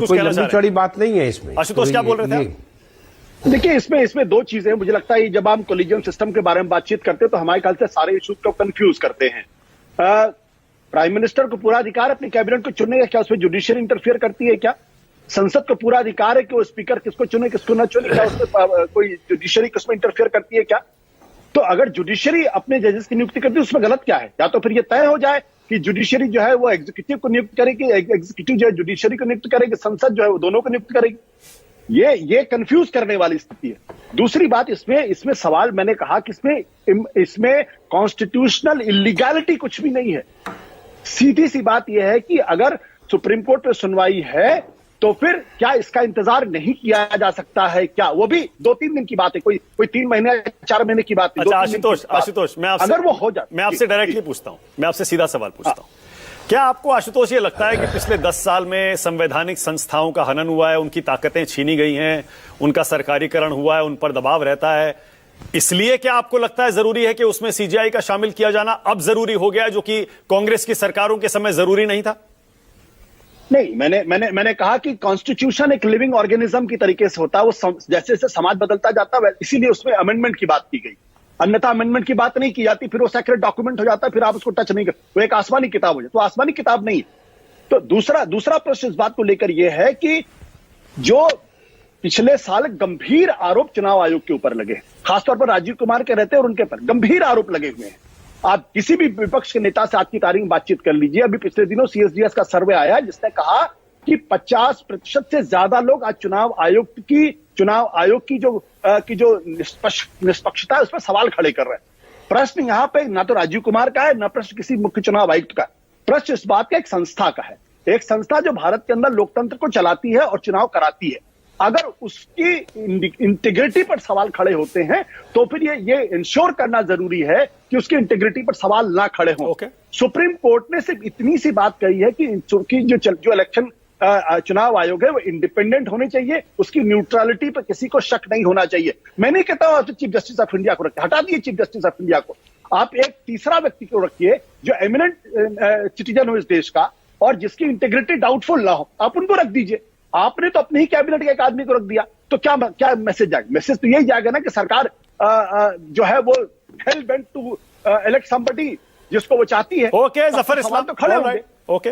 कोई लंबी चौड़ी बात नहीं है इसमें। आशुतोष क्या बोल रहे थे? देखिए, इसमें दो चीजें मुझे लगता है, जब हम कोलिजियम सिस्टम के बारे में बातचीत करते हैं तो हमारे ख्याल से सारे इश्यूज को कंफ्यूज करते हैं। प्राइम मिनिस्टर को पूरा अधिकार अपने कैबिनेट को चुनने का, क्या उसमें जुडिशियरी इंटरफियर करती है? क्या संसद को पूरा अधिकार है कि वो स्पीकर किसको चुने किसको न चुने? क्या उसमें कोई जुडिशियरी किसमें इंटरफियर करती है? क्या तो अगर जुडिशियरी अपने जजेस की नियुक्ति करती है उसमें गलत क्या है? या तो फिर ये तय हो जाए कि जुडिशियरी जो है वो एग्जीक्यूटिव को नियुक्त करेगी, एग्जीक्यूटिव जो है जुडिशियरी को नियुक्त करेगी, संसद जो है वो दोनों को नियुक्त करेगी। ये कंफ्यूज करने वाली स्थिति है। दूसरी बात, इसमें सवाल मैंने कहा कि इसमें कॉन्स्टिट्यूशनल इलीगैलिटी कुछ भी नहीं है। सीधी सी बात यह है कि अगर सुप्रीम कोर्ट में सुनवाई है तो फिर क्या इसका इंतजार नहीं किया जा सकता है? क्या वो भी 2-3 दिन की बात है, कोई 3 महीने 4 महीने की बात नहीं। अच्छा आशुतोष, मैं अगर वो हो जाए, मैं आपसे डायरेक्टली पूछता हूं, मैं आपसे सीधा सवाल पूछता हूं। क्या आपको आशुतोष ये लगता है कि पिछले 10 साल में संवैधानिक संस्थाओं का हनन हुआ है, उनकी ताकतें छीनी गई हैं, उनका सरकारीकरण हुआ है, उन पर दबाव रहता है, इसलिए क्या आपको लगता है जरूरी है कि उसमें सीजीआई का शामिल किया जाना अब जरूरी हो गया, जो कि कांग्रेस की सरकारों के समय जरूरी नहीं था? नहीं, मैंने कहा कि कॉन्स्टिट्यूशन एक लिविंग ऑर्गेनिज्म की तरीके से होता है, वो जैसे जैसे समाज बदलता जाता है इसीलिए उसमें अमेंडमेंट की बात की गई। अन्यथा अमेंडमेंट की बात नहीं की जाती, फिर वो सेक्रेट डॉक्यूमेंट हो जाता है, फिर आप उसको टच नहीं कर, वो एक आसमानी किताब हो जाए। तो आसमानी किताब नहीं है। तो दूसरा प्रश्न इस बात को लेकर यह है कि जो पिछले साल गंभीर आरोप चुनाव आयोग के ऊपर लगे, खासतौर पर राजीव कुमार के रहते और उनके पर गंभीर आरोप लगे हुए हैं। आप किसी भी विपक्ष के नेता से आज की तारीख में बातचीत कर लीजिए। अभी पिछले दिनों सीएसडीएस का सर्वे आया जिसने कहा कि 50% से ज्यादा लोग आज चुनाव आयोग की जो निष्पक्षता है उस पर सवाल खड़े कर रहे हैं। प्रश्न यहां पे ना तो राजीव कुमार का है, ना प्रश्न किसी मुख्य चुनाव आयुक्त का है। प्रश्न इस बात का एक संस्था का है, एक संस्था जो भारत के अंदर लोकतंत्र को चलाती है और चुनाव कराती है। अगर उसकी इंटीग्रिटी पर सवाल खड़े होते हैं तो फिर ये इंश्योर करना जरूरी है कि उसकी इंटीग्रिटी पर सवाल ना खड़े हों। सुप्रीम कोर्ट ने सिर्फ इतनी सी बात कही है कि जो इलेक्शन चुनाव आयोग है वो इंडिपेंडेंट होने चाहिए, उसकी न्यूट्रलिटी पर किसी को शक नहीं होना चाहिए। मैं नहीं कहता हूं चीफ जस्टिस ऑफ इंडिया को रखिए, हटा दिए चीफ जस्टिस ऑफ इंडिया को, आप एक तीसरा व्यक्ति को रखिए जो एमिनेंट सिटीजन हो इस देश का और जिसकी इंटीग्रिटी डाउटफुल ना हो, आप उनको रख दीजिए। आपने तो अपने ही कैबिनेट के एक आदमी को रख दिया, तो क्या मैसेज जाएगा? मैसेज तो यही जाएगा ना कि सरकार जो है वो hell bent to elect somebody जिसको वो चाहती है। ओके, जफर इस्लाम तो खड़े होंगे। ओके।